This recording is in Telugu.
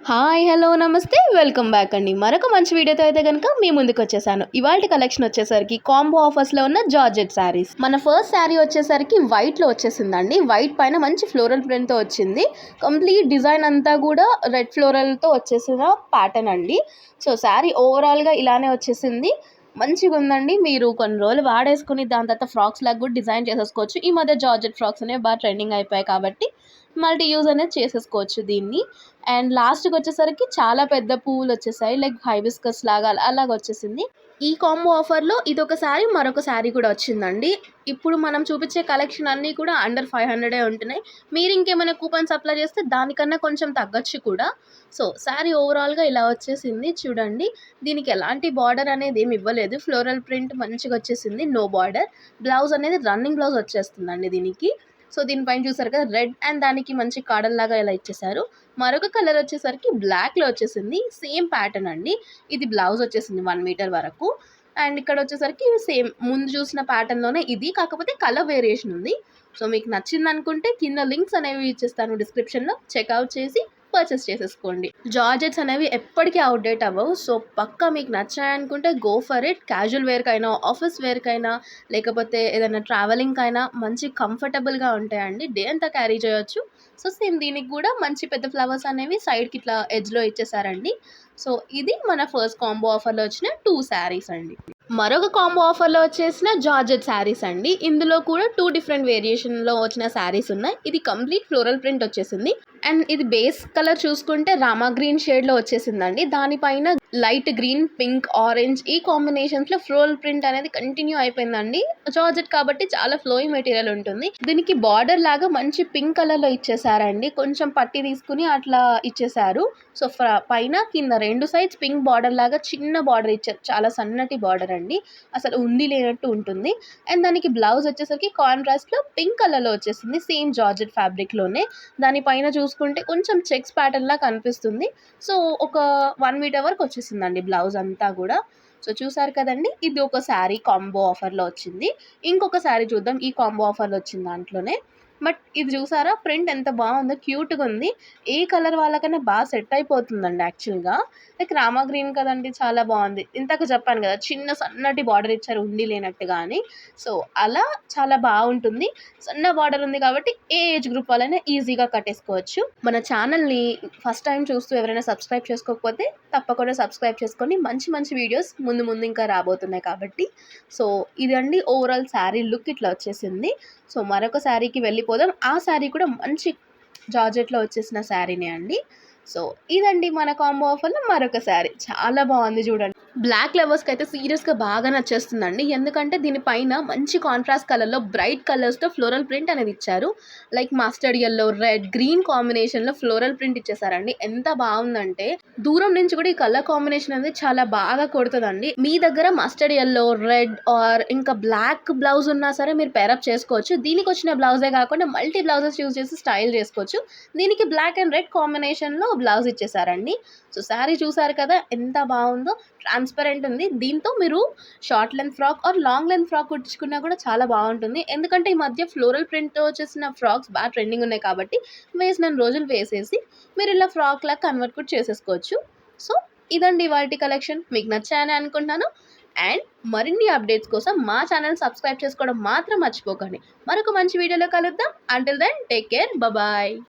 హాయ్ హలో నమస్తే వెల్కమ్ బ్యాక్ అండి. మరొక మంచి వీడియోతో అయితే కనుక మీ ముందుకు వచ్చేసాను. ఇవాళ కలెక్షన్ వచ్చేసరికి కాంబో ఆఫర్స్లో ఉన్న జార్జెట్ శారీస్. మన ఫస్ట్ శారీ వచ్చేసరికి వైట్లో వచ్చేసిందండి. వైట్ పైన మంచి ఫ్లోరల్ ప్రింట్తో వచ్చింది. కంప్లీట్ డిజైన్ అంతా కూడా రెడ్ ఫ్లోరల్తో వచ్చేసిన ప్యాటర్న్ అండి. సో శారీ ఓవరాల్గా ఇలానే వచ్చేసింది. మంచిగా ఉందండి. మీరు కొన్ని రోజులు వాడేసుకుని దాని తర్వాత ఫ్రాక్స్ లాగా కూడా డిజైన్ చేసేసుకోవచ్చు. ఈ మధ్య జార్జెట్ ఫ్రాక్స్ అనేవి బాగా ట్రెండింగ్ అయిపోయాయి కాబట్టి మల్టీ యూజ్ అనేది చేసేసుకోవచ్చు దీన్ని. అండ్ లాస్ట్కి వచ్చేసరికి చాలా పెద్ద పువ్వులు వచ్చేసాయి, లైక్ హైబిస్కస్ లాగా అలాగ వచ్చేసింది. ఈ కాంబో ఆఫర్లో ఇదొక శారీ, మరొక శారీ కూడా వచ్చిందండి. ఇప్పుడు మనం చూపించే కలెక్షన్ అన్నీ కూడా అండర్ 500 ఉంటున్నాయి. మీరు ఇంకేమైనా కూపన్స్ అప్లై చేస్తే దానికన్నా కొంచెం తగ్గచ్చు కూడా. సో శారీ ఓవరాల్గా ఇలా వచ్చేసింది చూడండి. దీనికి ఎలాంటి బార్డర్ అనేది ఏమి ఇవ్వలేదు, ఫ్లోరల్ ప్రింట్ మంచిగా వచ్చేసింది, నో బార్డర్. బ్లౌజ్ అనేది రన్నింగ్ బ్లౌజ్ వచ్చేస్తుందండి దీనికి. సో దీనిపైన చూసారు కదా రెడ్ అండ్ దానికి మంచి కాడల్లాగా ఇలా ఇచ్చేసారు. మరొక కలర్ వచ్చేసరికి బ్లాక్లో వచ్చేసింది, సేమ్ ప్యాటర్న్ అండి. ఇది బ్లౌజ్ వచ్చేసింది 1 మీటర్ వరకు. అండ్ ఇక్కడ వచ్చేసరికి సేమ్ ముందు చూసిన ప్యాటర్న్లోనే ఇది, కాకపోతే కలర్ వేరియేషన్ ఉంది. సో మీకు నచ్చింది అనుకుంటే కింద లింక్స్ అనేవి ఇచ్చేస్తాను డిస్క్రిప్షన్లో, చెక్అవుట్ చేసి పర్చేస్ చేసేసుకోండి. జార్జెట్స్ అనేవి ఎప్పటికీ అవుట్డేట్ అవ్వవు. సో పక్కా మీకు నచ్చాయనుకుంటే గో ఫర్ ఇట్. క్యాజువల్ వేర్కైనా, ఆఫీస్ వేర్కైనా, లేకపోతే ఏదైనా ట్రావెలింగ్కైనా మంచి కంఫర్టబుల్గా ఉంటాయండి. డే అంతా క్యారీ చేయొచ్చు. సో సేమ్ దీనికి కూడా మంచి పెద్ద ఫ్లవర్స్ అనేవి సైడ్కి ఇట్లా ఎడ్జ్లో ఇచ్చేసారండి. సో ఇది మన ఫస్ట్ కాంబో ఆఫర్లో వచ్చిన 2 శారీస్ అండి. మరొక కాంబో ఆఫర్లో వచ్చేసిన జార్జెట్ శారీస్ అండి. ఇందులో కూడా 2 డిఫరెంట్ వేరియేషన్లో వచ్చిన శారీస్ ఉన్నాయి. ఇది కంప్లీట్ ఫ్లోరల్ ప్రింట్ వచ్చేసింది. అండ్ ఇది బేస్ కలర్ చూసుకుంటే రామా గ్రీన్ షేడ్లో వచ్చేసిందండి. దానిపైన లైట్ గ్రీన్, పింక్, ఆరెంజ్ ఈ కాంబినేషన్స్లో ఫ్లోరల్ ప్రింట్ అనేది కంటిన్యూ అయిపోయిందండి. జార్జెట్ కాబట్టి చాలా ఫ్లోయింగ్ మెటీరియల్ ఉంటుంది. దీనికి బార్డర్ లాగా మంచి పింక్ కలర్లో ఇచ్చేసారండి. కొంచెం పట్టి తీసుకుని అట్లా ఇచ్చేసారు. సో పైన కింద 2 సైడ్స్ పింక్ బార్డర్ లాగా చిన్న బార్డర్ ఇచ్చారు, చాలా సన్నటి బార్డర్ అండి, అసలు ఉండి లేనట్టు ఉంటుంది. అండ్ దానికి బ్లౌజ్ వచ్చేసరికి కాంట్రాస్ట్లో పింక్ కలర్లో వచ్చేసింది, సేమ్ జార్జెట్ ఫ్యాబ్రిక్లోనే. దానిపైన చూసుకుంటే కొంచెం చెక్స్ ప్యాటర్న్ లా కనిపిస్తుంది. సో ఒక 1 మీటర్ వరకు వచ్చేసిందండి బ్లౌజ్ అంతా కూడా. సో చూసారు కదండి, ఇది ఒక శారీ కాంబో ఆఫర్లో వచ్చింది. ఇంకొక శారీ చూద్దాం ఈ కాంబో ఆఫర్లో వచ్చిన దాంట్లోనే. బట్ ఇది చూసారా, ప్రింట్ ఎంత బాగుందో, క్యూట్గా ఉంది. ఏ కలర్ వాళ్ళకైనా బాగా సెట్ అయిపోతుందండి యాక్చువల్గా. లైక్ రామా గ్రీన్ కదండి, చాలా బాగుంది. ఇంతకు చెప్పాను కదా చిన్న సన్నటి బార్డర్ ఇచ్చారు ఉండి లేనట్టుగా అని. సో అలా చాలా బాగుంటుంది. సన్న బార్డర్ ఉంది కాబట్టి ఏ ఏజ్ గ్రూప్ వాళ్ళైనా ఈజీగా కట్టేసుకోవచ్చు. మన ఛానల్ని ఫస్ట్ టైం చూస్తూ ఎవరైనా సబ్స్క్రైబ్ చేసుకోకపోతే తప్పకుండా సబ్స్క్రైబ్ చేసుకొని మంచి మంచి వీడియోస్ ముందు ముందు ఇంకా రాబోతున్నాయి కాబట్టి. సో ఇదండి ఓవరాల్ శారీ లుక్ ఇట్లా వచ్చేసింది. సో మరొక శారీకి వెళ్ళిపోదాం. ఆ శారీ కూడా మంచి జార్జెట్లో వచ్చేసిన శారీనే అండి. సో ఇదండి మన కాంబో ఆఫర్లో మరొక శారీ, చాలా బాగుంది చూడండి. బ్లాక్ లవర్స్కి అయితే సీరియస్గా బాగా నచ్చేస్తుందండి. ఎందుకంటే దీనిపైన మంచి కాంట్రాస్ట్ కలర్లో బ్రైట్ కలర్స్తో ఫ్లోరల్ ప్రింట్ అనేది ఇచ్చారు. Like mustard yellow, red, green కాంబినేషన్లో ఫ్లోరల్ ప్రింట్ ఇచ్చేసారండి. ఎంత బాగుందంటే దూరం నుంచి కూడా ఈ కలర్ కాంబినేషన్ అనేది చాలా బాగా కొడుతుందండి. మీ దగ్గర మస్టర్డ్ ఎల్లో, రెడ్ ఆర్ ఇంకా బ్లాక్ బ్లౌజ్ ఉన్నా సరే మీరు పేరప్ చేసుకోవచ్చు. దీనికి వచ్చిన బ్లౌజే కాకుండా మల్టీ బ్లౌజెస్ యూజ్ చేసి స్టైల్ చేసుకోవచ్చు. దీనికి బ్లాక్ అండ్ రెడ్ కాంబినేషన్లో బ్లౌజ్ ఇచ్చేసారండి. సో శారీ చూసారు కదా ఎంత బాగుందో, ట్రాన్స్పరెంట్ ఉంది. దీంతో మీరు short length frock or long length frock కుట్టించుకున్నా కూడా చాలా బాగుంటుంది. ఎందుకంటే ఈ మధ్య ఫ్లోరల్ ప్రింట్తో వచ్చేసిన ఫ్రాక్స్ బాగా ట్రెండింగ్ ఉన్నాయి కాబట్టి వేసిన రోజులు వేసేసి మీరు ఇలా ఫ్రాక్ లాగా కన్వర్ట్ కూడా చేసేసుకోవచ్చు. సో ఇదండి వాటి కలెక్షన్, మీకు నచ్చాయని అనుకుంటున్నాను. అండ్ మరిన్ని అప్డేట్స్ కోసం మా ఛానల్ సబ్స్క్రైబ్ చేసుకోవడం మాత్రం మర్చిపోకండి. మరొక మంచి వీడియోలో కలుద్దాం. Until then take care, bye.